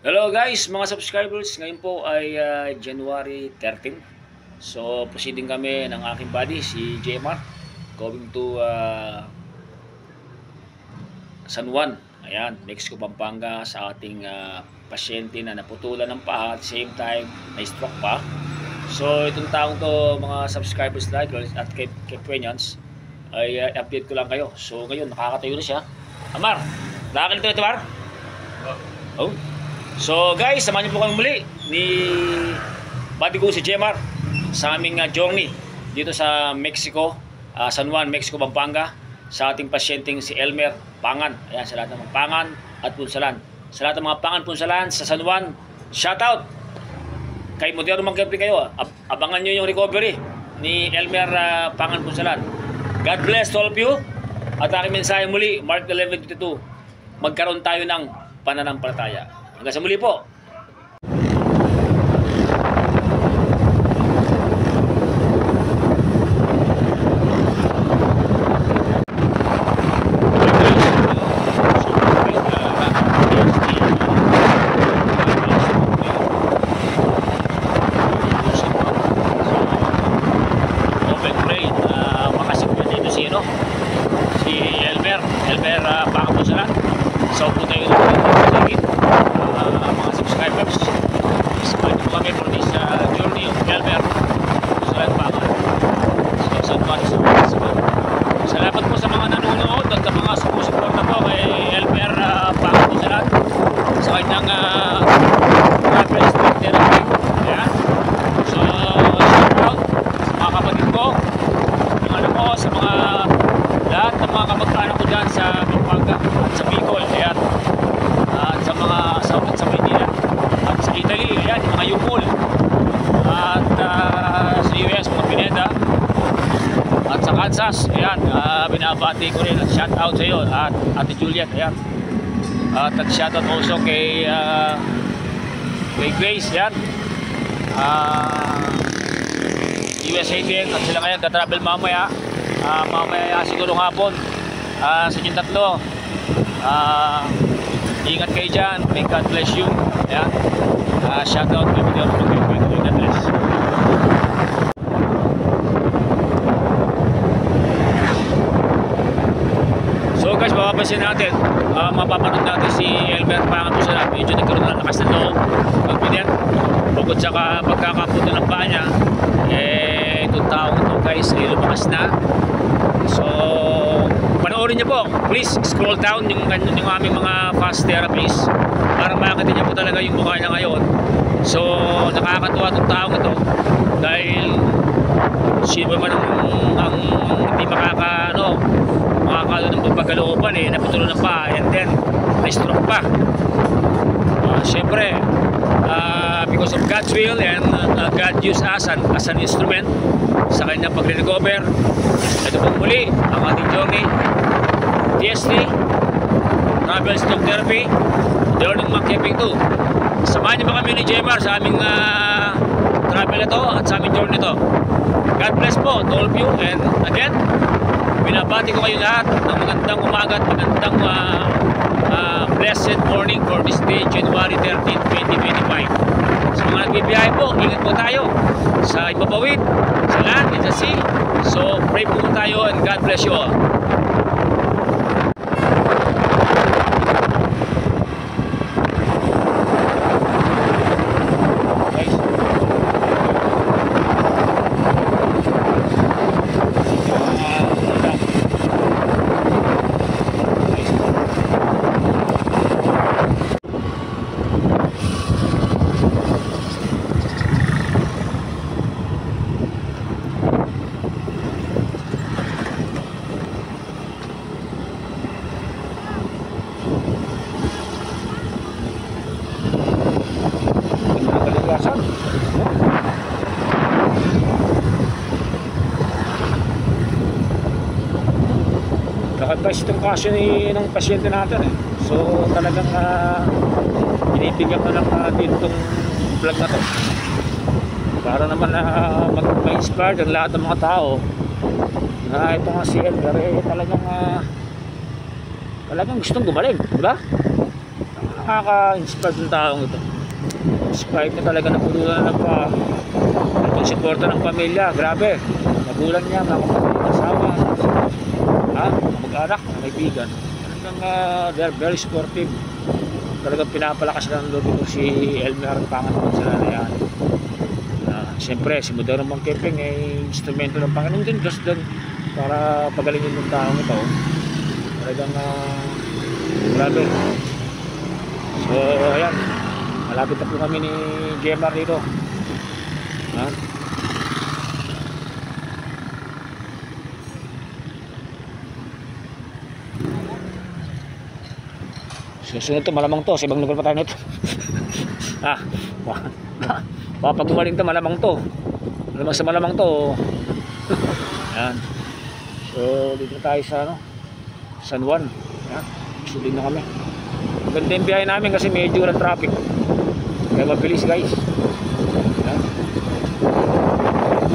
Hello guys, mga subscribers. Ngayon po ay January 13. So, proceeding kami ng aking buddy, si JMR, going to San Juan. Ayan, Mexico, Pampanga, sa ating pasyente na naputulan ng paa at same time may stroke pa. So, itong taong to, mga subscribers like at Kenyans, ay update ko lang kayo. So, ngayon, nakakatayo na siya. Amar, nakakalito ito, Amar? Oh. So guys, samahan niyo po kami muli ni buddy ko si JMR sa aming journey dito sa Mexico, San Juan, Mexico, Pampanga, sa ating pasyenteng si Elmer Pangan. Ayan, sa lahat ng mga Pangan at Punsalan. Sa lahat ng mga Pangan Punsalan sa San Juan, shout out! Kay Modero Mangkepri kayo. Abangan nyo yung recovery ni Elmer Pangan Punsalan. God bless to all of you. At aking mensahe muli, Mark 11:22. Magkaroon tayo ng pananampalataya. Hanggang sa muli po. Elmer Pangapunsalan. So po tayo mga subscribers, samahan po kami for this journey of Elmer Punsalan Pangan. So salamat po sa mga nanonood at sa mga sumusuporta po kay Elmer Pangan Punsalan sa kanyang travel street therapy. Ayan. So shout out sa mga kapatid ko, yung anak ko, sa mga lahat ng mga kamag-anak ko dyan sa Pampanga at sa Bicol. Ayan. At sa mga South at sa Manila at sa Italy, ayan, yung mga Yukul at sa US, mga Pineda at sa Kansas, ayan, binabati ko rin, shout out sa iyo at Ate Juliet, ayan, at shout out also kay Grace, ayan, USA din, at sila ngayon ka-travel mamaya, mamaya siguro hapon sa inyong tatlo. Ingat kayo dyan. May God bless you. Ayan. Shout out kay Modero Mangkepri. God bless. So guys, mapapansin natin, mapapanood natin si Elmer Pangan Punsalan. Medyo nagkaroon ng lakas na loob. Confident. Bukod sa pagkakaputo ng paa niya, itong taong ito guys ay lumakas na. So panoorin niyo po, please scroll down yung aming mga fast therapies para makakita niyo po talaga yung mukha niya ngayon. So nakakatuwa itong taong ito dahil sino ba ang hindi makakalo ng pagkalooban naputulo na pa and then may stroke pa. Siyempre because of God's will and God used us as an instrument sa kanyang pagre-recover. Ito po muli ang ating journey TST Travel Stroke Therapy Learning Mangkepri 2. Samahan niyo ba kami ni JMR sa aming travel na to at sa aming journey to. God bless po to all of you, and again binabati ko kayo lahat ng magandang umaga at magandang blessed morning for this day, January 13, 2025. Sa mga nagbibiyahe po, ingat po tayo sa ipapawid, sa land, in the sea. So pray po tayo and God bless you all. Naka-advise itong kasyo ng pasyente natin So talagang binibigyan ko lang din itong vlog na to para naman mag-inspire ang lahat ng mga tao na ito nga si Elmer talagang gustong gumaling, diba? Nakaka-inspire yung taong ito. Inspired na talaga na punulan ng itong suporta ng pamilya. Grabe. Magulang niya, mga kapatid, asawa, mag-anak, mga kaibigan. Talagang they're very supportive. Talagang pinapalakas ng loob ito si Elmer Panganiban sa Lalayan. Siyempre, si Modero Mangkepeng ay instrumento ng Panginoon din, Diyos din, para pagalingin ng taong ito. Talagang grabe. So, ayan. Malapit na po kami ni Gemar dito. Susunod to, malamang to. Sa ibang lugar pa tayo nito. Pag gumaling to, malamang to. Malamang to. Ayan. So, dito tayo sa San Juan. Ayan. Susunod na kami. Ganda yung biyahe namin kasi medyo walang traffic. Kaya mabilis guys. Ayan.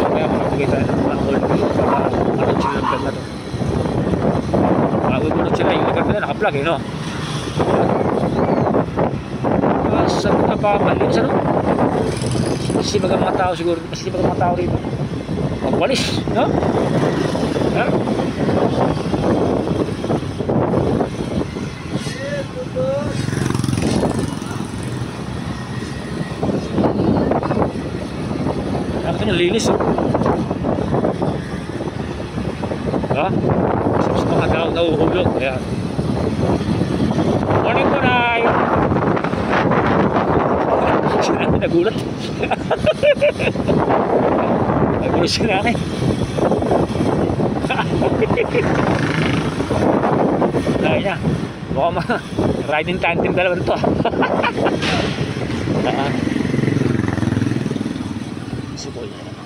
Kaya makapagay tayo ng mga hold para matod sila ng plan na to. Magunod sila yung lugar nila. Naka-plug no? Saan na pa malinis masisibag ang mga tao siguro. Masisibag ang mga tao rito. Magwalis, no? Ha? Nakita nyo, linis ha? Sa mga tao nauhulog. Ayan. Morning po, Nay! Nagulat. Nagulat siya na akin. Dahil niya. Baka riding tandem dalawa nito. Sipol niya naman.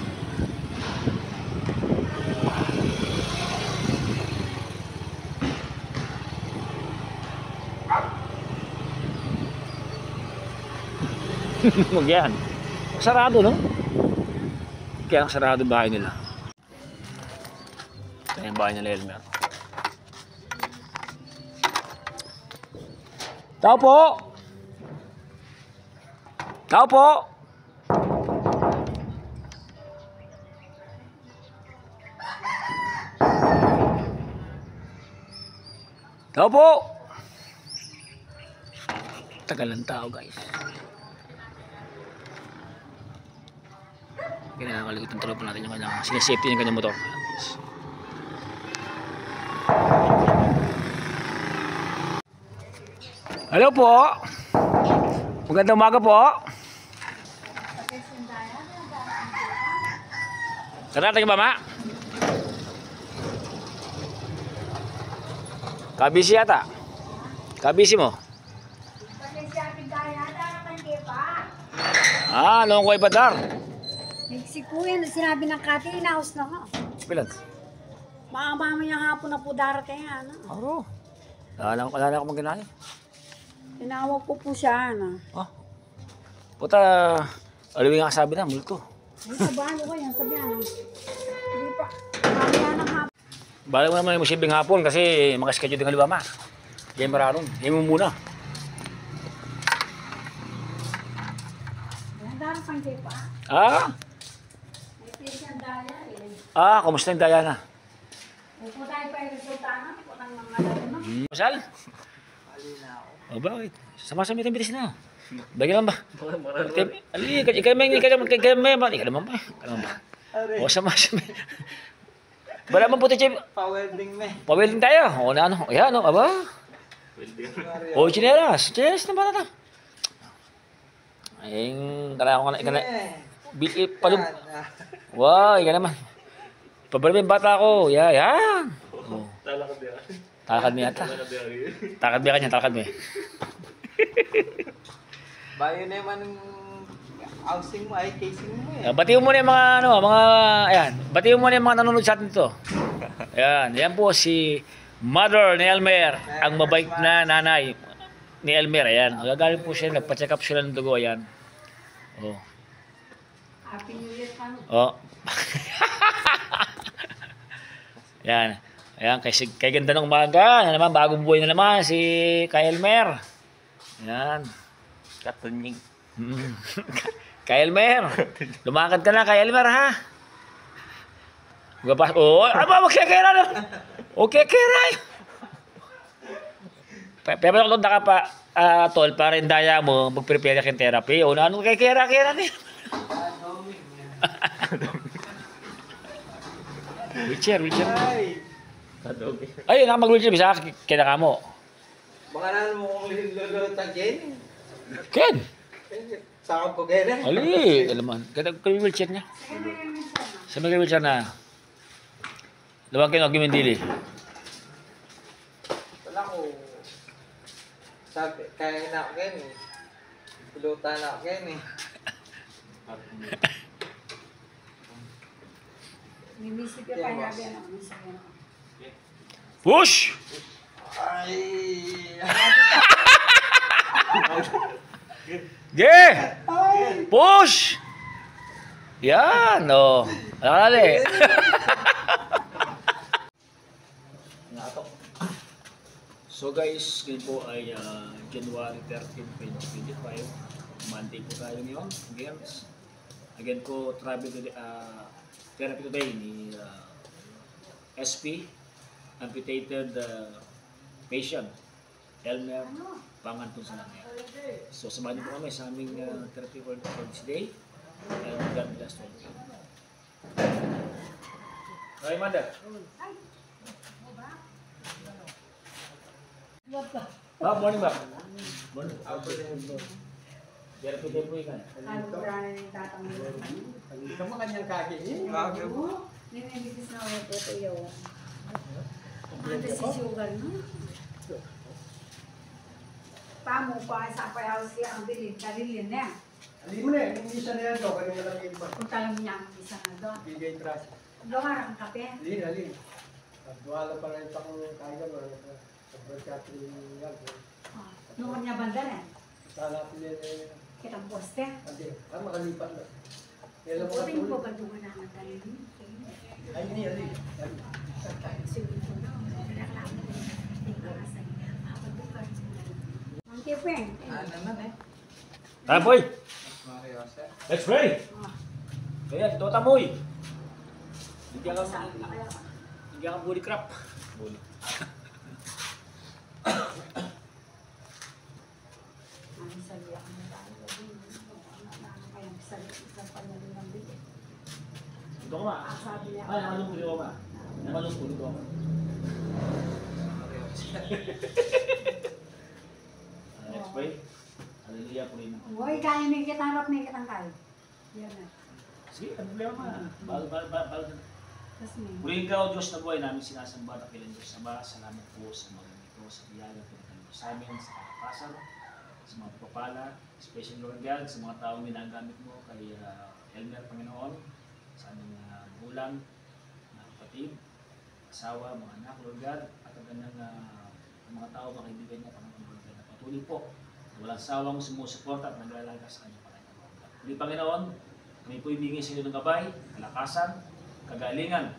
Huwag yan. Sarado, no? Kaya sarado bahay nila. Kaya yung bahay nila, Elmer. Tao po! Tao po! Tao po! Tagal ng tao, guys. Kinakaligit ang tropa natin yung kanyang sinasafety yung kanyang motor. Hello po. Magandang umaga po. Sarata ka ba, ma? Kabisi yata. Kabisi mo. Noong ko ipadar. Mexico yan. Sinabi ng Kati, inaos na ka. Pilan? Mamayang hapon na po darating yan. Oo. Wala ko magkinali. Tinawag ko po siya. Puta, alawin nga sabi na, multo. Ay, sabahan ko yan. Sabihan. Hindi pa. Mamaya ng hapon. Bala mo naman yung musibing hapon kasi makaschedule din kaliwa, ma. Kaya mararon. Kaya mo muna. Darating kayo pa. Kumusta yung Diana? Upo tayo pa yung resultahan. Upo ng mga lalo. Masal? Bakit? Sama-sama yung bilis na. Bagay lang ba? Ali, ikaw naman ba? O, sama-sama. Bala man puti, Chip. Pa-welding me. Pa-welding tayo. O, na ano? Ayan, aba. O, chinelas. Chinelas na ba na ta? Ay, kala ko nga. Palub. Wow, ika naman. Pabalab yung bata ko. Yan. Talakad mo yata. Talakad mo kanya, talakad mo. Bayo na naman yung housing mo, ay casing mo eh. Batiw mo na yung mga, ayan. Batiw mo na yung mga nanonood sa atin dito. Ayan, yan po si Mother ni Elmer, ang mabait na nanay ni Elmer. Ayan, gagaling po siya, nagpa-check up sila ng dugo. Ayan. Oh. Happy New Year pa. Oh. Yan. Ayan, kay ganda ng umaga. Yan naman, bagong buhay na naman si kay Elmer. Yan. Katunying. Mm. Kay Elmer. Lumakad ka na kay Elmer, ha? Gabas. Oh, aba, magkakira na. Okay, kira. Pero kung naka pa, tol, para yung daya mo, mag-prepare ka ng therapy. O, ano kay kira ni? Wheelchair. Ay! Ay, nakapag-wheelchair. Bisa kaya ka mo. Baka naman mo kung lulutang Ken. Ken! Sakap ko Ken eh. Ali, alaman. Kaya yung wheelchair niya. Sa mga wheelchair na. Lawang kayo, nag-gimindili. Wala ko. Sabi, kaya na ako Ken eh. Pulutan na ako Ken eh. Mimisip ka pa nga yan. Push! Ay! Ge! Push! Yan, o. Alakali. So guys, ngayon po ay January 13, 2025. Monday po tayo ngayon. Again po, therapy today ni SP, amputated patient, Elmer Pangan po sa nangyay. So samahan niyo po kami sa aming therapy for this day. And God bless all of you. Hi, Mother. Bob, morning, Bob. Morning. Therapy day po ikan. Ano ba na yung tatanggol? Ito mo kanyang kaki niya. Ninibigis na ako ito yun. Ano si sugar no? Pamo pa sa payaw siya ang bilin. Kalilin na. Hindi mo na, hindi siya na yan daw, kanya lang yung iba. Kung talang niya ang isa na doon. Bigay trust. Gawar ang kape. Alin. Wala pa rin pang kaya mo. Sa broadcasting yan. Noon niya banda na. Sana po yan eh. Kitang poste. Hindi, makalipat na. Yan lang Buting po makatulog. ba doon na ang talin? Ay, hindi, alin. Sige po na. Ang kipeng. Ano naman eh. Tara, boy. Mariosa. Let's pray. Kaya, ito tamoy. Hindi ka bully crap. Bully. Ang sabi ako na tayo. Ang sabi isang panalo ng bilis. Ito ko ma. Ang sabi niya. Ay, nakalong pulo ko ma. Nakalong pulo ko. Let's pray. Hallelujah po rin. Uy, kaya may kitang harap, may kitang kayo. Yan na. Sige, ano problema ma. Bago. Tapos may. Muli ka, O Diyos na buhay namin sinasamba at kailan Diyos Ama. Salamat po sa mga ganito, sa biyaya po na sa amin, sa kalakasan, sa mga pagpapala, especially Lord God, sa mga taong ginagamit mo kay Elmer, Panginoon, sa aming magulang, mga kapatid, asawa, mga anak, Lord God, at ang ganang mga tao, mga kaibigan niya, Panginoon, Lord God, na patuloy po, walang sawang sumusuporta at naglalaga sa kanyang Panginoon. Muli, Panginoon, kami po ibigay sa inyo ng gabay, kalakasan, kagalingan,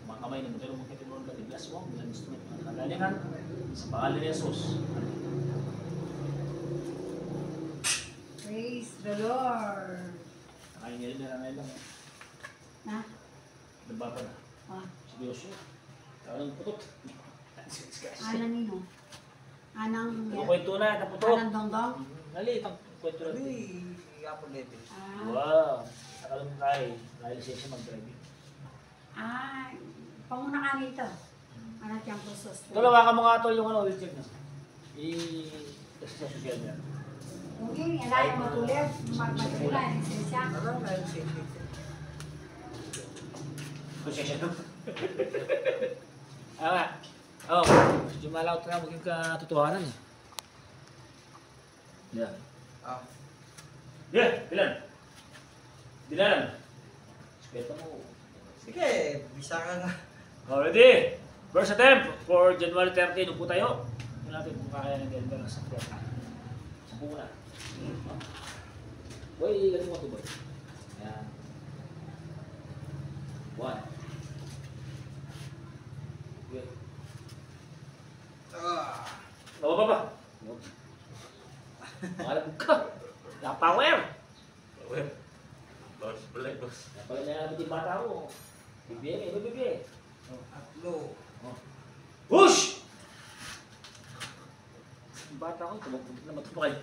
mga kamay na magkaroon mo kay Lord God, i-bless mo, bilang instrument ng kagalingan, sa pangalan ni Jesus. Praise the Lord. Nakain niya rin na lang. Na? Nababa na. Ah, Si Joshua. Anong putot? anang nino? Anang Ano kwento na, naputot. Anang dongdong? Nali, itang kwento na. Uy, apo lebe. Ah, Wow. Alam mo tayo, dahil siya mag-driving. panguna ka nito. Anak yung pusos. Dalawa ka mga tol yung wheelchair na. Kasi sa social media. Okay, yan ay matulid. Magmatulan. Siya. Ano na yung safety? Kasi siya doon. Ah, oh, jumalaw ka maging katotohanan eh. Yeah. Ah. Yeah, Bilan. Speta mo. Sige, bisa ka nga. Already. First attempt for January 13. Upo tayo. Ito natin kung kaya ng Denver sa pweta. Sampu muna. Boy, ganun mo ito, boy. Ayan. 1. Okay. Ah. Baba pa. ginamit yung bata ko. Bibi, bibi. Tatlo. Push! Yung bata ko, tumagpunta na matupakay.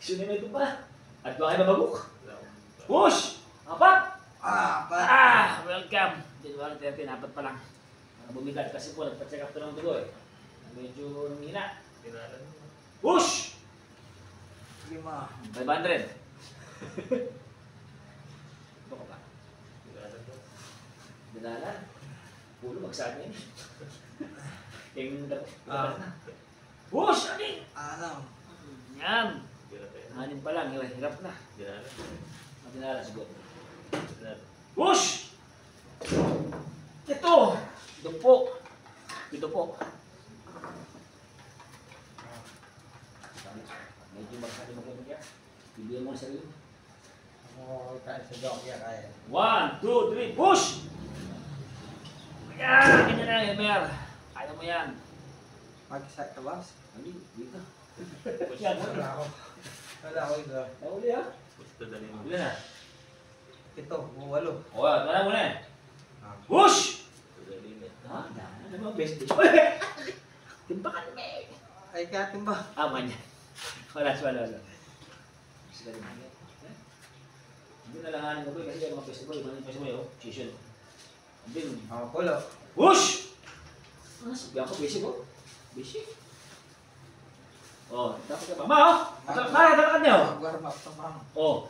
Sino na ito pa? At ba kayo mabagok? Push! Apat! Welcome! January 13, apat pa lang. Bumigat kasi po, nagpa-check up to ng dugo eh. Medyo nanghina. Push! 5. 500. Ito ka ba? Dinalan. Pulo, magsabi yun. Yung push! Anin! 6. Yan! Anin pa lang, hirap na. Dinalan siguro. Push! Ito! Ito po. Ito po. Medyo magsali mo kayo. Bibigyan mo ang sarili. Ako kaya sa dokya kaya. 1, 2, 3, push! Yan! Ganyan na, Emer. Kaya mo yan. Mag-isa ka boss? Hindi, dito. Yan, Wala ako. Wala ako ito. Nahuli ha? Huli na. 7 o 8. O, wala mo na eh. Push! Ha? Ano ba ang best day? Timbakan mo eh. Ay kaya timba. Man yan. Wala. Sige rin. Hindi nalanganin ko kasi yung mga festival, yung mga festival yun, season. Hindi. Pulo. Push! Sabi ako, busy ko. Busy. Dapat ka pa. Dapat niyo. Mag-warm up sa pang. Oo.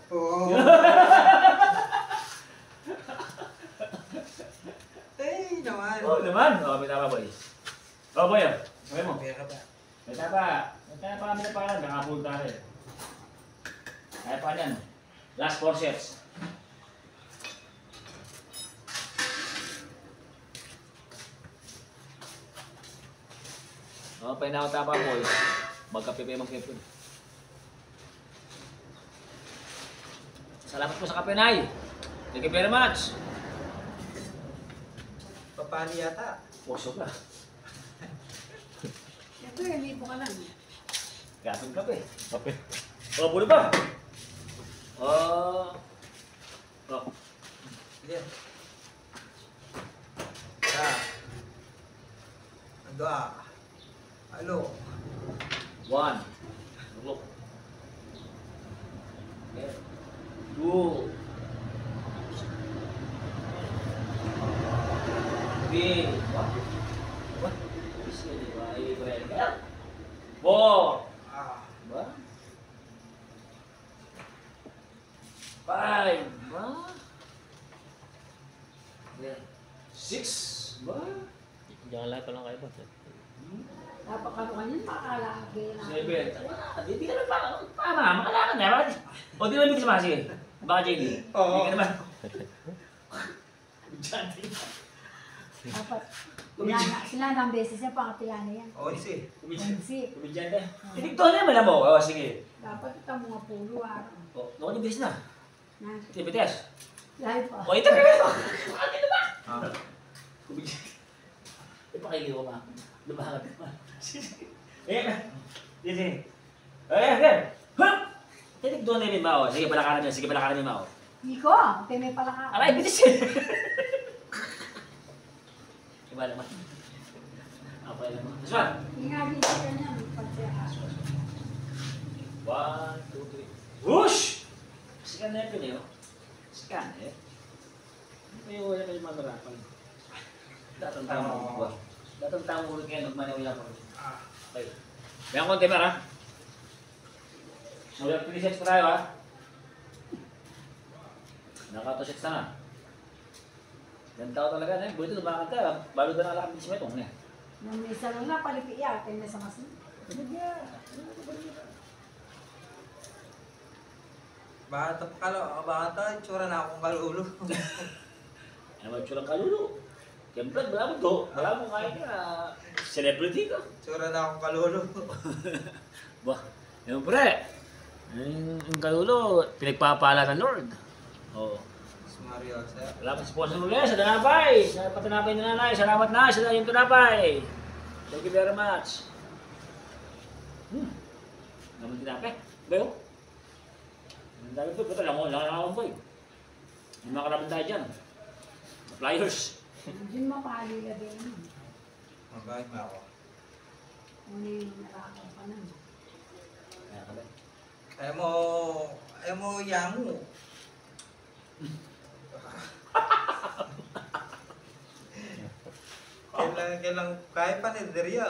Eh naman. Naman. May tama boy. Boy. Sabi mo. Pera ba? May tapa. Kaya pa kami na pala, nakapunta rin. Kaya pa yan. Last 4 sets. Painaw tapa boys. Magkape pa yung mga Salamat po sa kape, Nay. Thank you very much. Papani yata. Puso ka. Siyempre, libo ka lang. Kapin kape. Kape. Puro ba? Sige. Doa. Halo. 1. Look. 2. 3. What? Bisa di ba? I-break. 4. Ba? 5. Ba? 6. Ba? Jangan lahat pa lang kayo, boss. Napakano ka niyan, makalagi na. 7. Hindi ka na para. Makalakad na. Bakit? O, di naman dito sa sige. Baka JD. Oo. Hindi ka naman. Dapat. Sila ng beses niya, pangatila na yan. 11. Kasi, Kumidyante. Tinigto na naman mo. O, sige. dapat ito mga pulo araw. O, noon yung bis na. Na, Ito, bites. live pa. O, ito ka ito. Ano ba? Kumidyante. Ipakili ko ba? Lumahat ka ba? Sige. Sige. Hup! Tinigto na yung mao. Sige, palakaran niya. Sige, palakaran niya mao. Niko, kaya may palaka. Aray, bitis! Iba naman. Okay naman. This one. Ingagin ka niya, pagsiya. 1, 2, 3. Whoosh! Scan na yun eh. Scan eh. Wala kayo mamarapan. Datang tama mo. Datang tama mo kayo nagmanaw ko. Okay. Bayan konti mer ha. So, 3 sets pa tayo ha. Naka 2 sets na nga. Gantaw talaga na yun. Buti lumakad ka. Balo na lang si Metong niya. Nung isa lang na, palipiya, kaya may sa masin. Bata pa kalo, bata, tsura na akong kalulo. Ano ba yung kalulu? Siyempre, wala mo to. Wala mo kaya ka. Celebrity ka. Tsura na akong kalulo. Bah, siyempre. Yung kalulu, pinagpapala ng Lord. Oo. Mario, sir. Wala pa sponsor ulit sa Danapay. Sa patinapay ni nanay. Salamat na sa yung Danapay. Thank you very much. Naman tinapay. Bayo. Ang dami po, lang ako po eh. Yung mga kalaban tayo dyan. Flyers. Hindi mo pali ka din. Mabait ba ako? Ano yung nakakaw pa na. Kaya kami. Ayaw mo yamu. Kailang kaya pa ni Daria.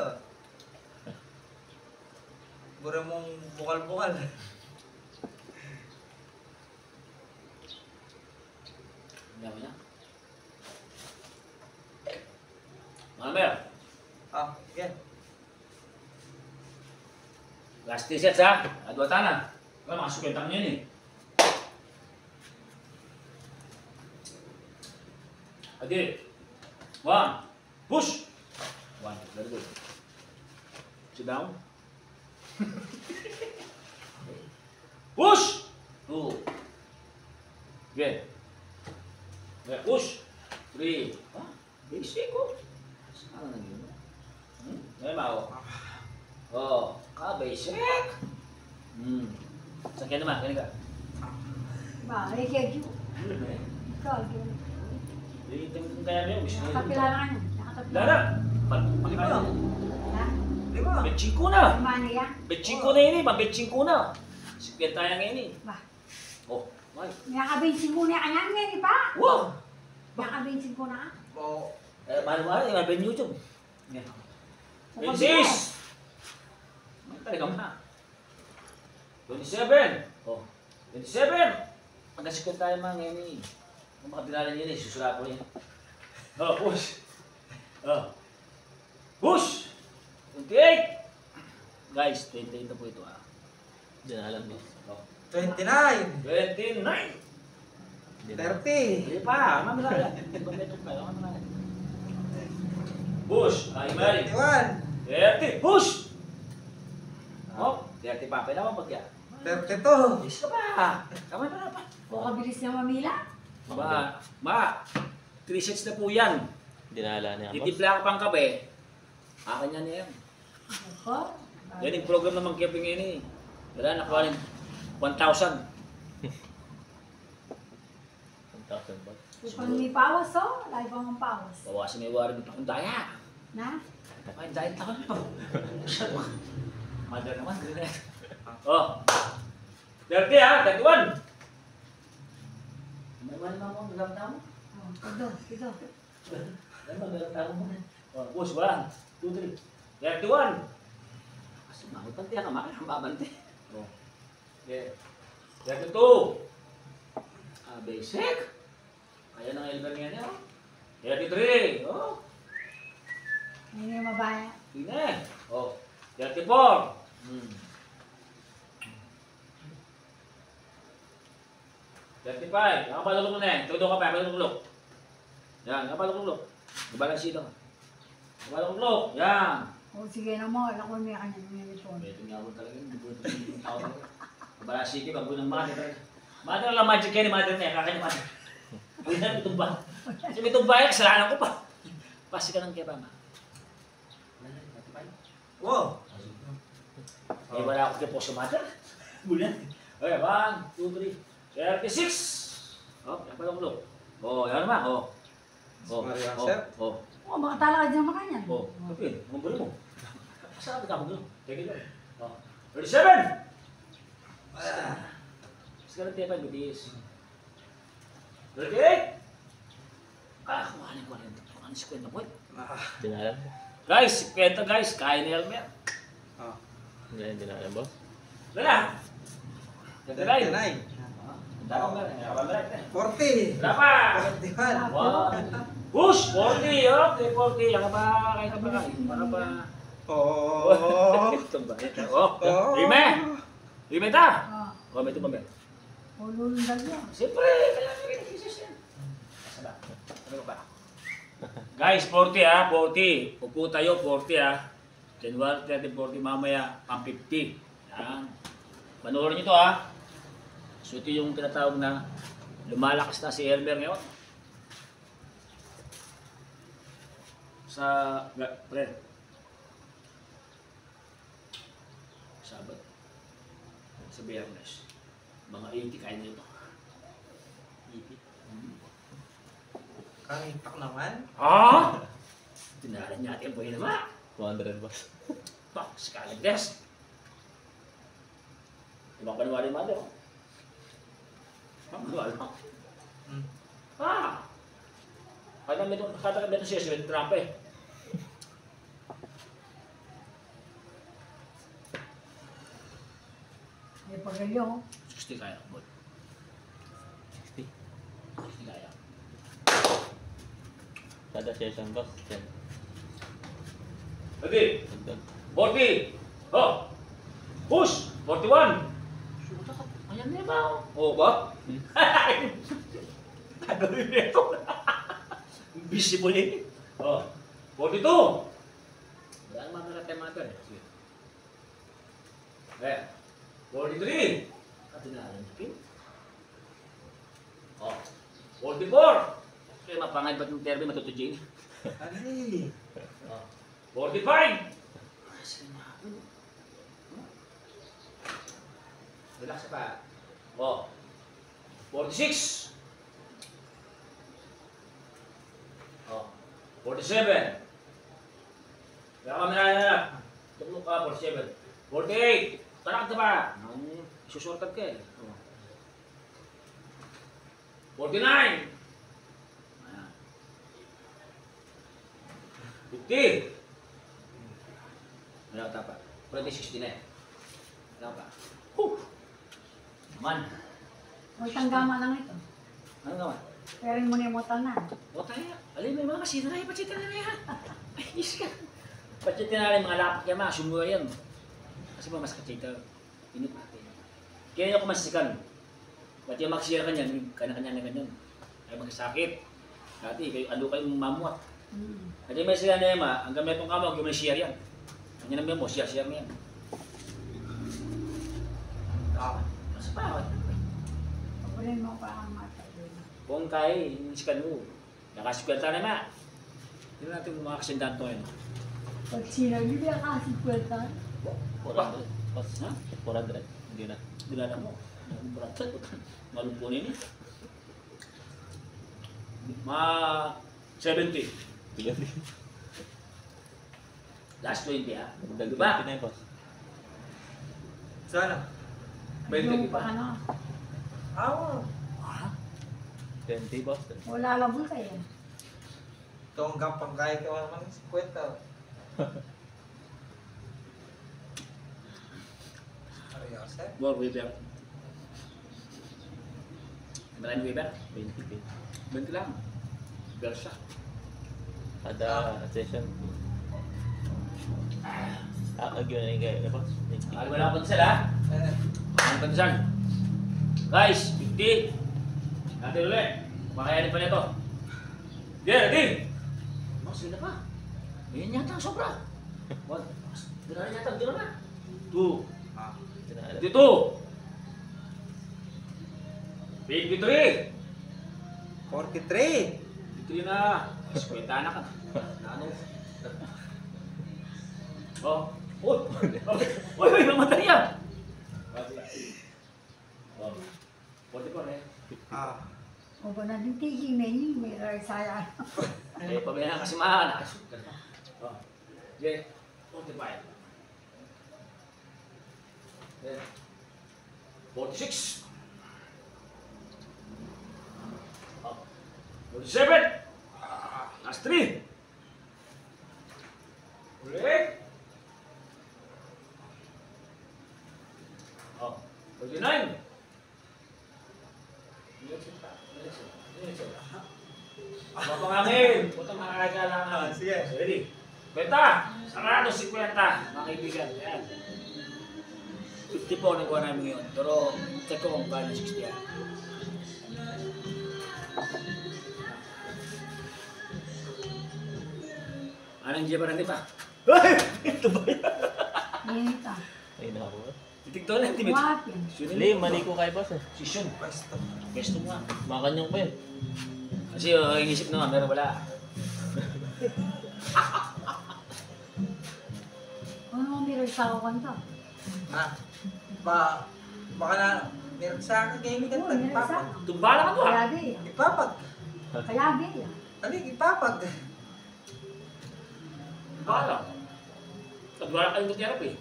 Bura mong bukal-bukal. Ang dami na. Mga mer, Ah, yan. last 3 sets ha. Adwata na. Mga sukwentang yun eh. Adi. 1. Push. 1. Very good. Sit down. Push. 2. Okay. Okay. Push. 3. Ah, basic ko. Saan na yun? Ngayon mao. Oh, basic. Sakyan naman, kaya ka. Ba, ay kaya yun. Ikaw, yun. Kung kaya mo yun, gusto nyo. Nakapila na ka Nakapila. Lara! Lima. Ha? Lima. Betching ko na! Mani yan? Betching ko na yun eh, mabetching ko na. Sikyan tayo ngayon eh. Ba, Oh, may. nakabinsin ko na kanyan ngayon, pa. Wow! Nakabinsin ko na. Oh, Mahal-mahal, yung abin YouTube. Yeah. Sa 26! May talaga ma. 27! Oh, 27! Pagkasikyan tayo mga ngayon eh. Kung makabinalan yun eh, susula ko yun. Oh, push! Oh. Push! 28! Guys, 28 na po ito ah. Hindi na alam, boss. Oh. 29. 29! Hindi na. 30. Hindi pa, mamala. Pagmetok kayo, mamala. Push! Ay, Mary! 31. 30! Push! Oh, 30 pa. Pwede naman pagya. 32. Yes ka pa! Kamay pa na pa. Kung kabilis na mamila. Ma, 3 sets na po yan. Hindi na alam niya, boss. Titipla ka pang kape. Akin yan yan. Ako? Yan yung program naman kape ngayon eh. Wala, nakuha rin 1,000. 1,000 baht. Kung may pawas, oh. Lagi pa mong pawas. Bawasan may wari dito akong daya. Na? Ay, dahil taon pa. Mother naman, ganun. Oh. 30 ha, 31. May wala naman akong gagamit mo. Oh, ito. Ano ba gagamit mo? Oh, push, 1, 2, 3. 31. Kasi mahutante ka, makakambabante. Oh. Okay. 32. Basic. Ayan ang elber niya niya. 33. Oh. Hindi yung mabaya. Ine. Oh. 34. Hmm. 35. Yan ka palulok mo na eh. Todo ka pa, palulok. Yan, ka palulok. Nabalansido ka. Palulok. Yan. O sige na mo, alam ko may kanya may ito. Ito nga ako talaga. Hindi ko tao talaga. Nabalansido ka, bago ng mother talaga. Mother lang magic yan ni mother niya. Kakanya mother. Huwag na may tumba. Kasi may tumba yan, kasalanan ko pa. Pasi ka ng kaya ma. Wow. Eh, wala ako kaya po sa mother. Bulan. Okay, 1, 2, 3. 36! Oh, yan pala ulo. Oh, yan naman. Oh. Oh, Mario oh, Sir. oh, O, makatala ka dyan makanya. oh. Kapin, ang buli mo. Saan ka mo doon? Take it lang. Oh. 37! Sekarang tiap hari betis. 38! Ah, kumahanin ko rin. Kumahanin si Kwenta Boy. Hindi na alam. Guys, si Kwenta guys, kaya ni Elmer. Oh. Hindi na alam, boss. Wala! 39! 39. Tama ba? Tama ba? 40. Berapa? 41. Wow. Push! 40! Okay, 40. Yang apa? Kayak apa? Para pa? Oh. Ito ba? Oh, Rime! Rime ta! O, Oh, may ito ba? ulundag niya. Siyempre, kailangan rin Jesus yan. Asa ba? Ano ka ba? Guys, 40 ha, 40. Upo tayo, 40 ha. January 30, 40, mamaya, pang 50. Yan. Panoorin nyo to ha. So ito yung tinatawag na lumalakas na si Elmer ngayon. Sa, pre, Sabat. Sa Biyernes. Mga 80 kaya na ito. Kang itak naman. Ah! Tinalan niya ating buhay naman. 200 boss. Pak, scaling test. Ibang paniwala yung mother. Wala. Ah! Kaya may ito siya, siya trap eh. May pagalyo. 60 kaya, boy. 60. 60 kaya. Kada session boss. 10. Ready? Dagdag. 40! Oh! Push! 41! Shoot ako. Ayan na ba? Oo ba? Gagawin na ito. Busy po niya. Oh. 42! Wala ang mga natin eh. Sige. Eh. 43! Katinalan niya pin. Oh. 44! Kaya mapangay ba't yung terbi matutudyo yun? Ari. Oh. 45! Relax pa. Oh. 46. Oh. 47. Kaya kami na. Tuklok ka, 47. 48. Tarak ka ba? Susurkat ka eh. Oh. 49. Ayan. 50. Wala ka pa. 60 na eh. Wala pa. Man. O tanggama lang ito. Ano naman? Pero mo na yung motanan. O tayo. Alin mo yung mga kasina na yan. Patsitin na yan. Ay, yes ka. Patsitin na rin mga lapak yan mga. Sumuha yan. Kasi mga mas katsita. Inip natin. Kaya nyo kumasikan. Ba't yung magsira ka niyan, kanya-kanya na ganyan. Ay magkasakit. Dati, ano kayong mamuat. At yung may sila na yan, ang gamit ng kamag, yung may share yan. Ang yan ang mo, share mo yan. Mas bawat. Pagulin mo pa ang mata. Kung kaya, iniskan mo. Nakasikwenta na na. Hindi natin mga kasindahan to yun. Pag sinabi niya kasi kwenta, 400. Boss. Ha? 400. Hindi na. Dilala mo. Beratat. Malumpunin niya. Mga 70. Bigyan din. Last 20 ha. Dagdag Diba? 20 na yun boss. Sana. 20 yung diba? pa ano, Awa. Ha? 20 boss. wala labol kayo. Itong gampang kaya ka naman sa kwenta. Ayos eh. More Weber. Maraming Weber? 20. 20 lang. Versa. Kada session. Yun na yung gaya boss. 20. Ay, wala akong sila. Ang pansan. Guys, 50. Natin ulit. Makayanin pa nito. Yeah, ready? Mas sila pa. Ayan yata ang sobra. 1. Dila na yata, dila na. 2. Ah. Dinala. 52. 53. 43. 53 na. Eskwenta na ka. Ano? Oh. Uy! Uy! Namatay yan! Oh. 44 eh. Ah. O ba na din tiging na yun, may saya. Eh, pamilya kasi mahal. Oh. Okay. 45. Okay. 46. Oh. 47. Last 3. Ulit. Oh. 49. Mapangangin! Punta makakagalangan. Sige. Ready? Benta! Sarado 50, mga kaibigan. Ayan. 50 po nagawa namin ngayon. Pero check ko kung gano'n 60 yan. Anong jepa natin pa? Ay! Ito ba yan? Nita. Ay naku. Titig to lang, timid. Wapin. Hindi, mali ko kay boss eh. Sisyon. Basta. Besto mo nga. Makanyong pa yun. Kasi inisip naman, pero wala. Ano mo mirror sa ako kanta? Ah. Baka na Meron sa akin ngayon Oo, ikat meron sa ipapag. akin. Tumbala ka to ha. Kaya di. Ipapag. Kaya di. Alik, ipapag. Tumbala. Tumbala ka yung therapy.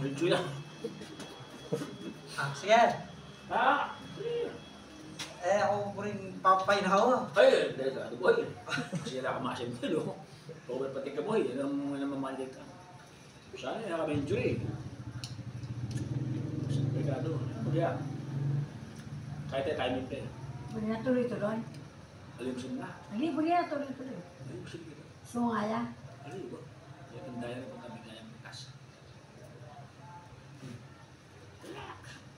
Medyo yan. Ah, sige. Ha? Eh, ako po rin papay na ako. Ay, dahil ka, ano boy? Kasi wala ka masin nilo. O may pati ka boy, yan ang namamalit ka. Sana yan kami injury. Delikado. Ano kaya? Kahit tayo timing pa eh. Buli na tuloy-tuloy. Alimsin na. Ali, buli na tuloy-tuloy. Alimsin na. Sungaya. Alim ba? Yan ang daya na kami kaya ng bukas.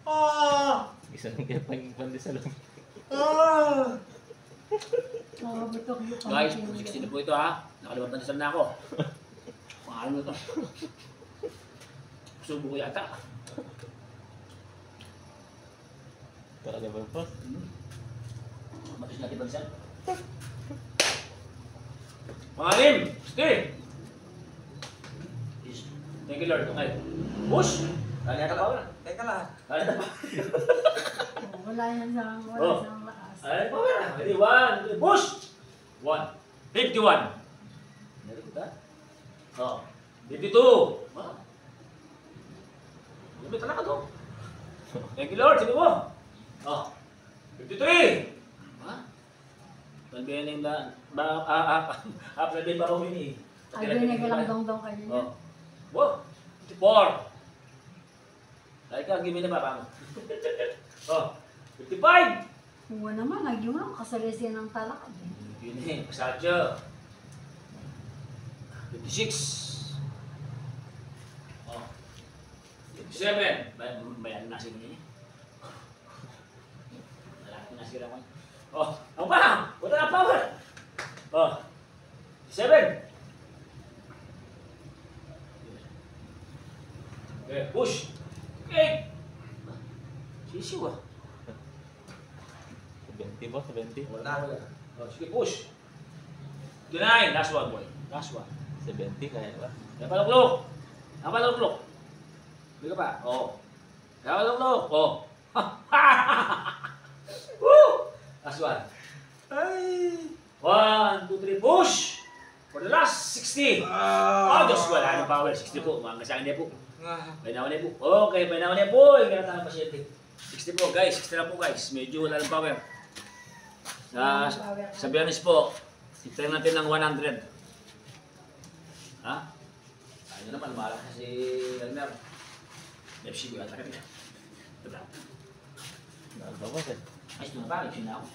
Ah! Isa lang kaya pandisalong. Ah! Makabutok yung Guys, 16 na po ito ha. Nakalimutan na ako. Paano ito? Subo ko yata. Talaga ba boss? Matis natin bagsan. Pangalim! Stay! Thank you Lord. Okay. Push! Kaya ka pa wala. Teka lang. Kaya na pa. Wala yan sa Oh. lakas. Ay, pa wala. Ready, 1, push! 1. 51. Nari ko ta? Oh. 52. Ah. Lumit talaga to. Thank you Lord. Sino mo? Oh. 53. Ha? Talbihin na after din ba humini? Ay, binigay lang dong-dong kayo niya. Oh. Wow. 54. Like ka, give me na ba? Oh. 55. Huwag naman, nagyo nga, kasalisi ng talakad eh. Yun eh, pasadyo. 56. Oh. 57. Bayan na sila niya. Malaki na sila mo. Oh, ang pa! Wala na power! Oh. 7. Okay, push. Okay. Sisiw ah. 70 boss, 70. Wala. Oh, sige, push. 9. Last one, boy. Last one. 70 kaya ba? Napaluklok. Napaluklok. Hindi ka pa. Oo. Napaluklok. Oo. Woo! Last one. Ay! 1, 2, 3, push! For the last 60. Oh, Diyos, wala na power. 60 po. Mga kasangin niya po. Painawan niya po. Okay, painawan niya po. Yung kinatahan ng pasyente. 60 po, guys. 60 na po, guys. Medyo wala ng power. Sa Biyernes po, try natin ng 100. Ha? Ayun naman, mahala na si Ragnar. FC ko yata ka rin. Ito lang. Ano ba boss eh? Ay, ito na pa. Nagsin na ako.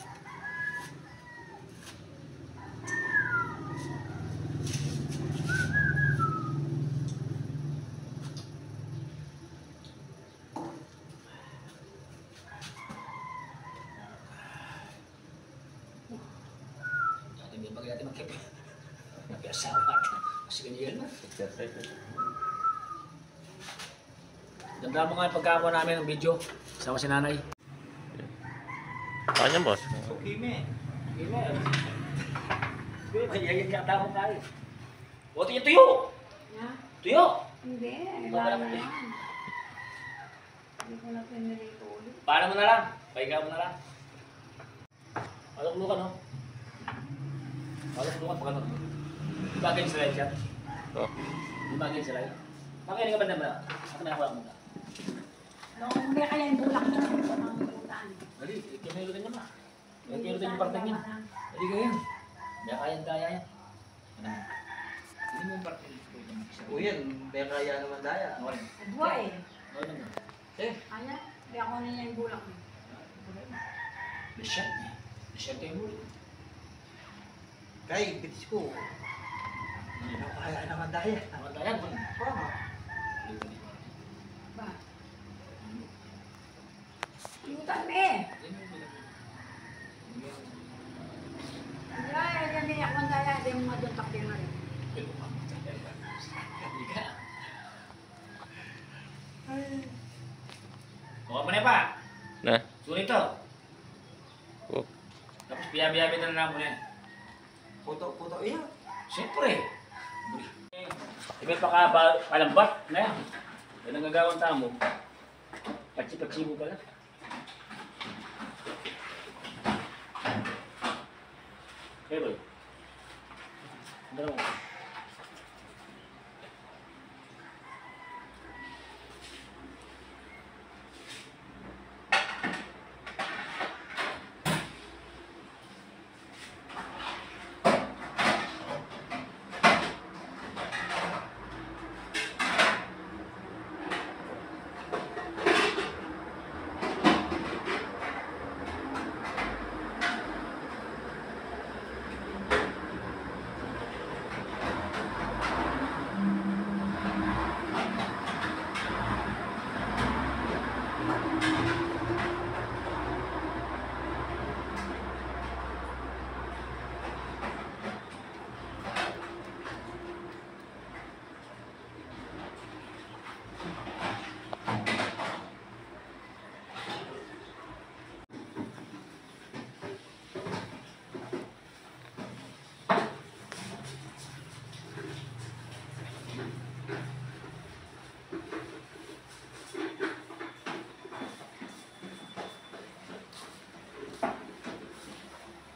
Dati may bagay natin magkasawa natin. Kasi ganyan na. Exercise eh. Ganda mo nga yung pagkakakuha namin ng video. Sama si nanay. Kanya boss? Okay, me. Amen. Sige, mayayag ka tao kayo. O, tuyo! Ha? Tuyo! Hindi, Wala wala na. na. Hindi ko na pinirito ulit. Paano mo na lang? Pahiga mo na lang. Maluklukan, no? Maluklukan pa ka, no? Di ba ganyan sila siya? Oh. Di ba ganyan sila? Makinig ka ba naman? Ako na ako muna. Nung may kaya yung bulak na ang putaan. Dali, kinilo din naman. Kinilo din yung parteng yan. Dali ka yan. May kaya yan. Ano? Hindi mo yung parteng. O yan, may kaya naman daya. Okay. Adwa eh. Okay naman. Kaya, kaya ako na yung bulak mo. May shot eh. May shot kayo mo. Kay, bitis ko. May kaya naman daya. Ang dayan po. Tama. Ba? Lutan eh. Ay, yan din ako daya. Hindi mo maduntak din na rin. Kuha mo na pa. Na? Sulit to. Oh. Tapos piyabi-yabi na lang mo na yan. Puto iya. Siyempre. Iba pa ka palambat na yan. Yan ang gagawang tamo. Patsi-patsi mo pala. Okay, boy. Dalawa.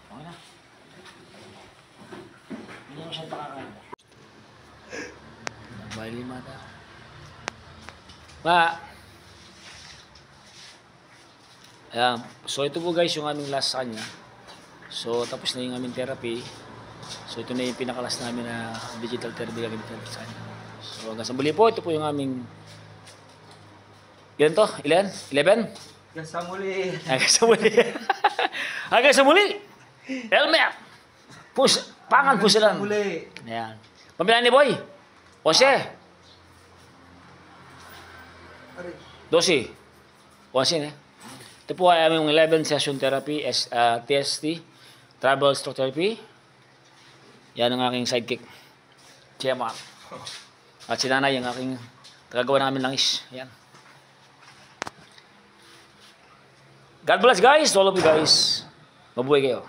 Okay na. Hindi mo siya pakakain. Bali mata. Pa! Ayan. So ito po guys yung aming last sa kanya. So tapos na yung aming therapy. So ito na yung pinakalas namin na digital therapy gamit natin sa kanya. So hanggang sa muli po, ito po yung aming ilan to? Ilan? 11? Hanggang sa muli. Hanggang sa muli. Hanggang sa muli. Elmer. Pangan po sila. Muli. Ayan. Pamilya ni Boy. Jose. Aray. 12. 11 eh. Ito po ay aming 11 session therapy, TST, Travel Stroke Therapy. Yan ang aking sidekick. Siya mo. At si Nanay, ang aking tagagawa namin langis. Yan. God bless guys, all of you guys. Mabuhay kayo.